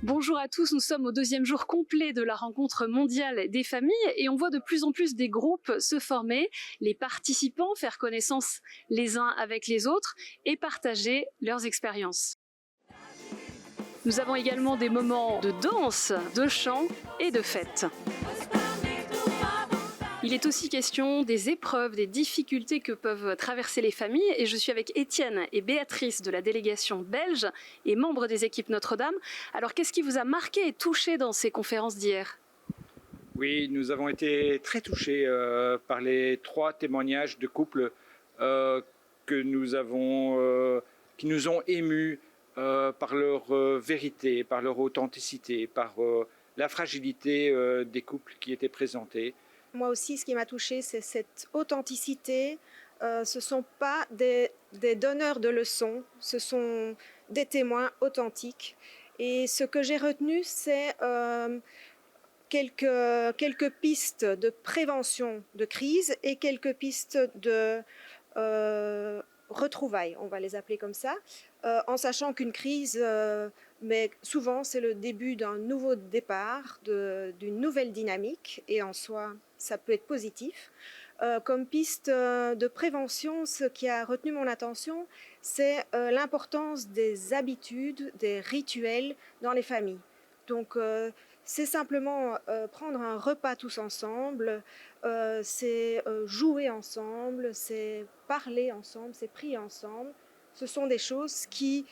Bonjour à tous, nous sommes au deuxième jour complet de la rencontre mondiale des familles et on voit de plus en plus des groupes se former, les participants faire connaissance les uns avec les autres et partager leurs expériences. Nous avons également des moments de danse, de chant et de fête. Il est aussi question des épreuves, des difficultés que peuvent traverser les familles et je suis avec Étienne et Béatrice de la délégation belge et membres des équipes Notre-Dame. Alors qu'est-ce qui vous a marqué et touché dans ces conférences d'hier ? Oui, nous avons été très touchés par les 3 témoignages de couples qui nous ont émus par leur vérité, par leur authenticité, par la fragilité des couples qui étaient présentés. Moi aussi, ce qui m'a touchée, c'est cette authenticité. Ce ne sont pas des donneurs de leçons, ce sont des témoins authentiques. Et ce que j'ai retenu, c'est quelques pistes de prévention de crise et quelques pistes de retrouvailles, on va les appeler comme ça, en sachant qu'une crise, mais souvent c'est le début d'un nouveau départ, d'une nouvelle dynamique, et en soi ça peut être positif. Comme piste de prévention, ce qui a retenu mon attention, c'est l'importance des habitudes, des rituels dans les familles. Donc c'est simplement prendre un repas tous ensemble, c'est jouer ensemble, c'est parler ensemble, c'est prier ensemble. Ce sont des choses qui,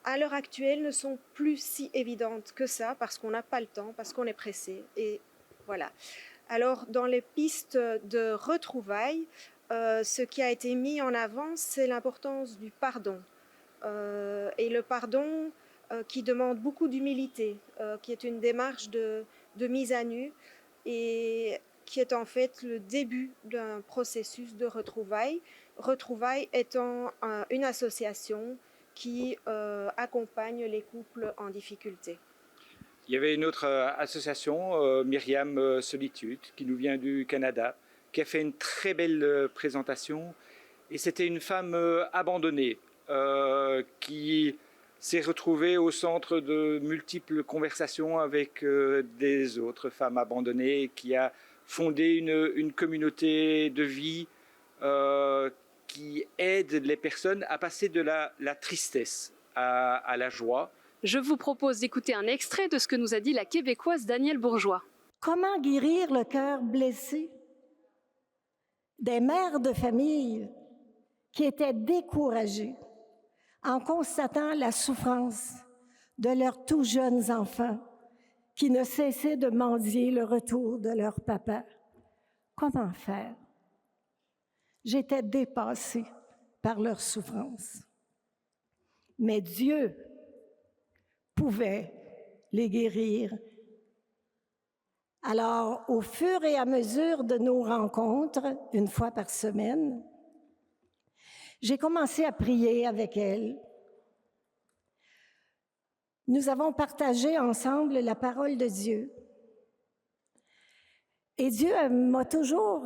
à l'heure actuelle, ne sont plus si évidentes que ça, parce qu'on n'a pas le temps, parce qu'on est pressé. Et voilà. Alors, dans les pistes de retrouvailles, ce qui a été mis en avant, c'est l'importance du pardon. Et le pardon qui demande beaucoup d'humilité, qui est une démarche de mise à nu et qui est en fait le début d'un processus de retrouvailles. Retrouvailles étant une association qui accompagne les couples en difficulté. Il y avait une autre association, Myriam Solitude, qui nous vient du Canada, qui a fait une très belle présentation. Et c'était une femme abandonnée qui s'est retrouvée au centre de multiples conversations avec des autres femmes abandonnées, qui a fondé une communauté de vie qui aide les personnes à passer de la tristesse à la joie. Je vous propose d'écouter un extrait de ce que nous a dit la Québécoise Danielle Bourgeois. Comment guérir le cœur blessé des mères de famille qui étaient découragées en constatant la souffrance de leurs tout jeunes enfants qui ne cessaient de mendier le retour de leur papa. Comment faire? J'étais dépassée par leur souffrance. Mais Dieu pouvait les guérir. Alors, au fur et à mesure de nos rencontres, une fois par semaine, j'ai commencé à prier avec elles. Nous avons partagé ensemble la parole de Dieu. Et Dieu m'a toujours,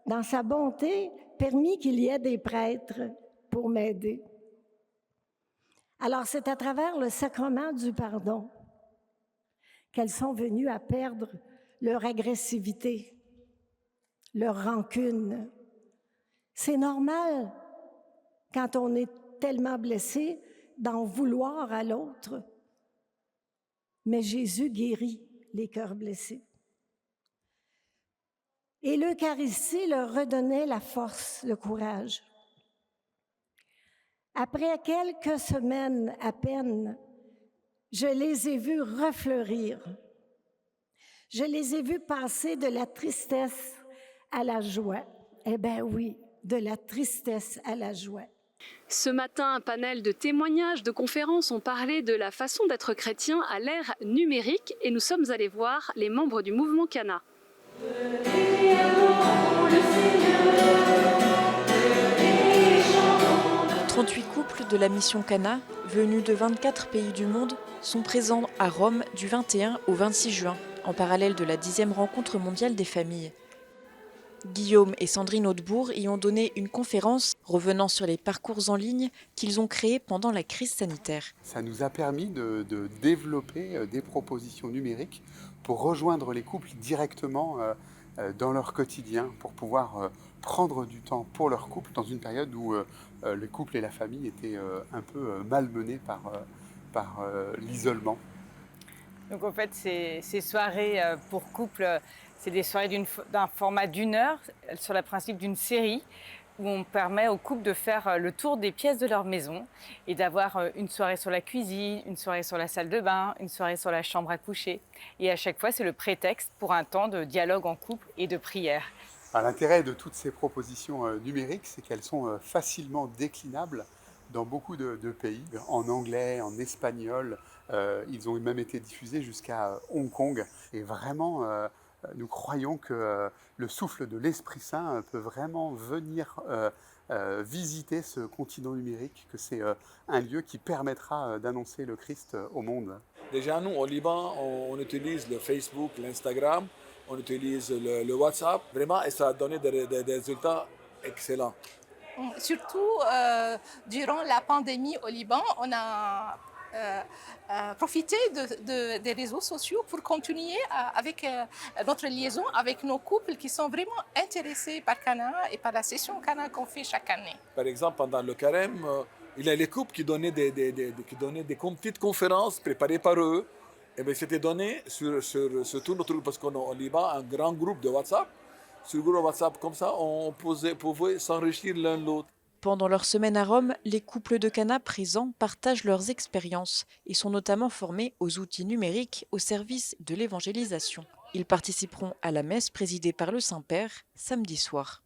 dans sa bonté, permis qu'il y ait des prêtres pour m'aider. Alors, c'est à travers le sacrement du pardon qu'elles sont venues à perdre leur agressivité, leur rancune. C'est normal, quand on est tellement blessé, d'en vouloir à l'autre. Mais Jésus guérit les cœurs blessés. Et l'Eucharistie leur redonnait la force, le courage. Après quelques semaines à peine, je les ai vus refleurir. Je les ai vus passer de la tristesse à la joie. Eh bien oui, de la tristesse à la joie. Ce matin, un panel de témoignages, de conférences ont parlé de la façon d'être chrétien à l'ère numérique et nous sommes allés voir les membres du mouvement Cana. 38 couples de la mission Cana, venus de 24 pays du monde, sont présents à Rome du 21 au 26 juin, en parallèle de la 10e rencontre mondiale des familles. Guillaume et Sandrine Hautebourg y ont donné une conférence revenant sur les parcours en ligne qu'ils ont créés pendant la crise sanitaire. Ça nous a permis de développer des propositions numériques pour rejoindre les couples directement dans leur quotidien, pour pouvoir prendre du temps pour leur couple dans une période où le couple et la famille étaient un peu malmenés par l'isolement. Donc en fait, ces soirées pour couple, c'est des soirées d'un format d'1 heure sur le principe d'une série où on permet aux couples de faire le tour des pièces de leur maison et d'avoir une soirée sur la cuisine, une soirée sur la salle de bain, une soirée sur la chambre à coucher. Et à chaque fois, c'est le prétexte pour un temps de dialogue en couple et de prière. L'intérêt de toutes ces propositions numériques, c'est qu'elles sont facilement déclinables dans beaucoup de pays, en anglais, en espagnol. Ils ont même été diffusés jusqu'à Hong Kong. Et vraiment, nous croyons que le souffle de l'Esprit Saint peut vraiment venir visiter ce continent numérique, que c'est un lieu qui permettra d'annoncer le Christ au monde. Déjà, nous, au Liban, on utilise le Facebook, l'Instagram, on utilise le WhatsApp, vraiment, et ça a donné des résultats excellents. Surtout durant la pandémie au Liban, on a profité des réseaux sociaux pour continuer avec notre liaison avec nos couples qui sont vraiment intéressés par Cana et par la session Cana qu'on fait chaque année. Par exemple, pendant le carême, il y a les couples qui donnaient des petites conférences préparées par eux. Et bien, c'était donné sur tout notre groupe, parce qu'on a au Liban un grand groupe de WhatsApp. Sur le groupe WhatsApp, comme ça, on pouvait s'enrichir l'un l'autre. Pendant leur semaine à Rome, les couples de Cana présents partagent leurs expériences et sont notamment formés aux outils numériques au service de l'évangélisation. Ils participeront à la messe présidée par le Saint-Père samedi soir.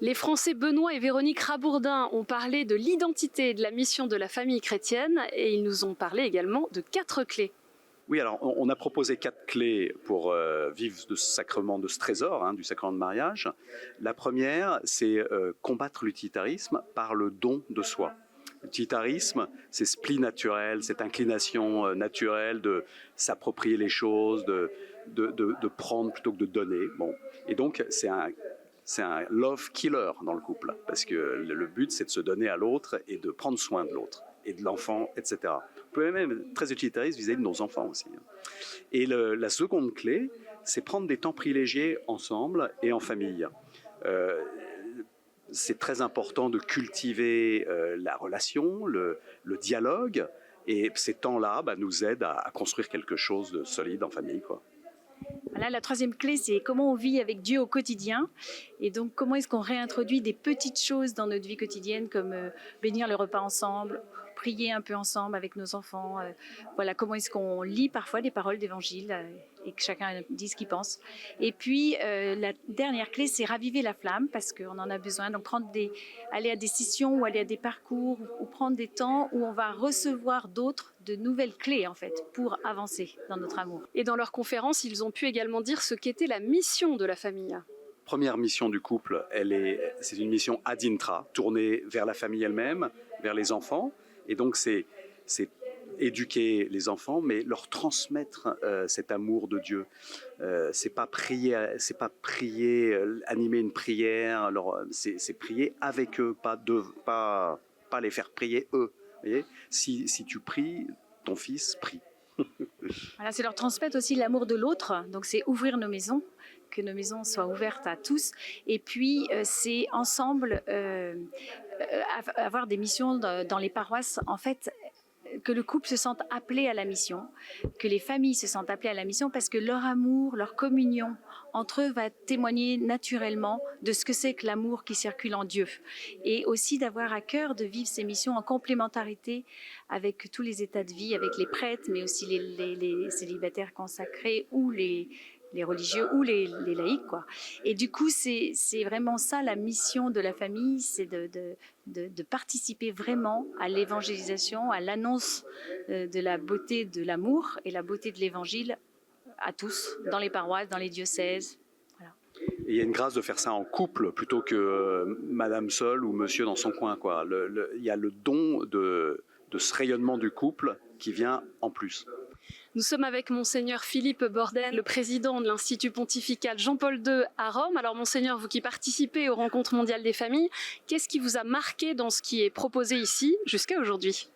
Les Français Benoît et Véronique Rabourdin ont parlé de l'identité et de la mission de la famille chrétienne et ils nous ont parlé également de 4 clés. Oui, alors on a proposé 4 clés pour vivre de ce sacrement, de ce trésor, du sacrement de mariage. La première, c'est combattre l'utilitarisme par le don de soi. L'utilitarisme, c'est ce pli naturel, cette inclination naturelle de s'approprier les choses, de prendre plutôt que de donner. Bon. Et donc, c'est un love killer dans le couple, parce que le but, c'est de se donner à l'autre et de prendre soin de l'autre et de l'enfant, etc. On peut même être très utilitariste vis-à-vis de nos enfants aussi. Et la seconde clé, c'est prendre des temps privilégiés ensemble et en famille. C'est très important de cultiver la relation, le dialogue, et ces temps-là nous aident à construire quelque chose de solide en famille, quoi. Voilà, la troisième clé, c'est comment on vit avec Dieu au quotidien. Et donc, comment est-ce qu'on réintroduit des petites choses dans notre vie quotidienne, comme bénir le repas ensemble, prier un peu ensemble avec nos enfants. Voilà, comment est-ce qu'on lit parfois des paroles d'évangile et que chacun dise ce qu'il pense. Et puis, la dernière clé, c'est raviver la flamme, parce qu'on en a besoin. Donc, aller à des sessions ou aller à des parcours ou prendre des temps où on va recevoir de nouvelles clés, en fait, pour avancer dans notre amour. Et dans leur conférence, ils ont pu également dire ce qu'était la mission de la famille. Première mission du couple, c'est une mission ad intra, tournée vers la famille elle-même, vers les enfants. Et donc, c'est éduquer les enfants, mais leur transmettre cet amour de Dieu. C'est pas prier, animer une prière. C'est prier avec eux, pas les faire prier eux. Vous voyez, si tu pries, ton fils prie. Voilà, c'est leur transmettre aussi l'amour de l'autre. Donc, c'est ouvrir nos maisons, que nos maisons soient ouvertes à tous. Et puis, c'est ensemble avoir des missions dans les paroisses. En fait, que le couple se sente appelé à la mission, que les familles se sentent appelées à la mission, parce que leur amour, leur communion entre eux va témoigner naturellement de ce que c'est que l'amour qui circule en Dieu. Et aussi d'avoir à cœur de vivre ces missions en complémentarité avec tous les états de vie, avec les prêtres, mais aussi les célibataires consacrés ou les religieux ou les laïcs, quoi. Et du coup, c'est vraiment ça la mission de la famille, c'est de participer vraiment à l'évangélisation, à l'annonce de la beauté de l'amour et la beauté de l'évangile à tous, dans les paroisses, dans les diocèses. Voilà. Et il y a une grâce de faire ça en couple plutôt que madame seule ou monsieur dans son coin, quoi. Il y a le don de ce rayonnement du couple qui vient en plus. Nous sommes avec Monseigneur Philippe Borden, le président de l'Institut pontifical Jean-Paul II à Rome. Alors Monseigneur, vous qui participez aux rencontres mondiales des familles, qu'est-ce qui vous a marqué dans ce qui est proposé ici jusqu'à aujourd'hui ?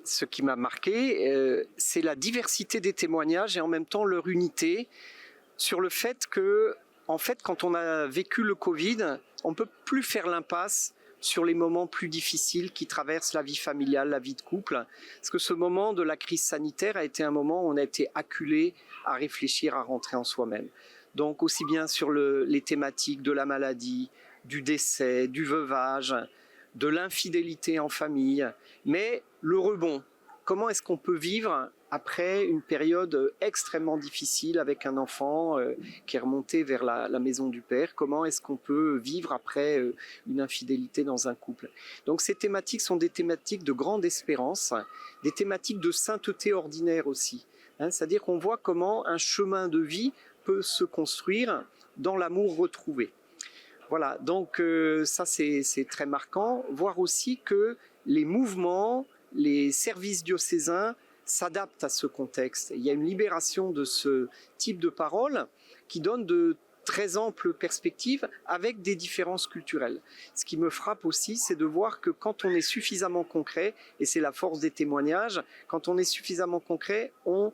Ce qui m'a marqué, c'est la diversité des témoignages et en même temps leur unité sur le fait que, en fait, quand on a vécu le Covid, on ne peut plus faire l'impasse sur les moments plus difficiles qui traversent la vie familiale, la vie de couple. Parce que ce moment de la crise sanitaire a été un moment où on a été acculé à réfléchir, à rentrer en soi-même. Donc aussi bien sur les thématiques de la maladie, du décès, du veuvage, de l'infidélité en famille, mais le rebond. Comment est-ce qu'on peut vivre après une période extrêmement difficile avec un enfant qui est remonté vers la maison du père? Comment est-ce qu'on peut vivre après une infidélité dans un couple? Donc ces thématiques sont des thématiques de grande espérance, des thématiques de sainteté ordinaire aussi. C'est-à-dire qu'on voit comment un chemin de vie peut se construire dans l'amour retrouvé. Voilà, donc ça c'est très marquant. Voir aussi que les mouvements, les services diocésains s'adaptent à ce contexte. Il y a une libération de ce type de paroles qui donne de très amples perspectives avec des différences culturelles. Ce qui me frappe aussi, c'est de voir que quand on est suffisamment concret, et c'est la force des témoignages, quand on est suffisamment concret, on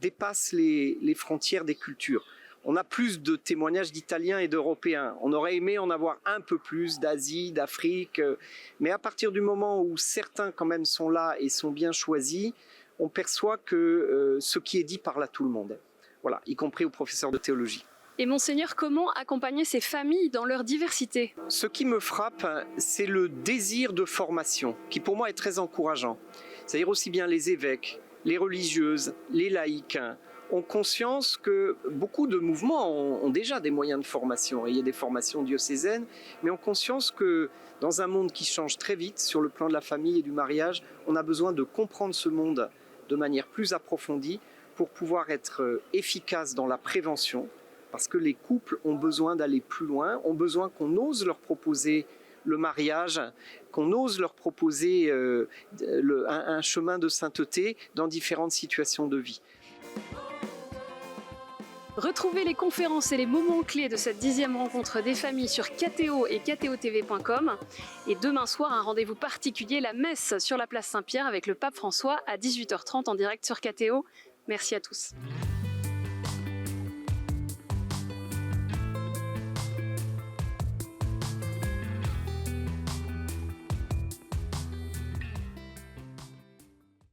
dépasse les frontières des cultures. On a plus de témoignages d'Italiens et d'Européens. On aurait aimé en avoir un peu plus d'Asie, d'Afrique. Mais à partir du moment où certains quand même sont là et sont bien choisis, on perçoit que ce qui est dit parle à tout le monde. Voilà, y compris aux professeurs de théologie. Et Monseigneur, comment accompagner ces familles dans leur diversité? Ce qui me frappe, c'est le désir de formation, qui pour moi est très encourageant. C'est-à-dire aussi bien les évêques, les religieuses, les laïcs, ont conscience que beaucoup de mouvements ont déjà des moyens de formation. Et il y a des formations diocésaines, mais ont conscience que dans un monde qui change très vite sur le plan de la famille et du mariage, on a besoin de comprendre ce monde de manière plus approfondie pour pouvoir être efficace dans la prévention, parce que les couples ont besoin d'aller plus loin, ont besoin qu'on ose leur proposer le mariage, qu'on ose leur proposer un chemin de sainteté dans différentes situations de vie. Retrouvez les conférences et les moments clés de cette 10e rencontre des familles sur KTO et KTOTV.com. Et demain soir, un rendez-vous particulier, la messe sur la place Saint-Pierre avec le pape François à 18h30 en direct sur KTO. Merci à tous.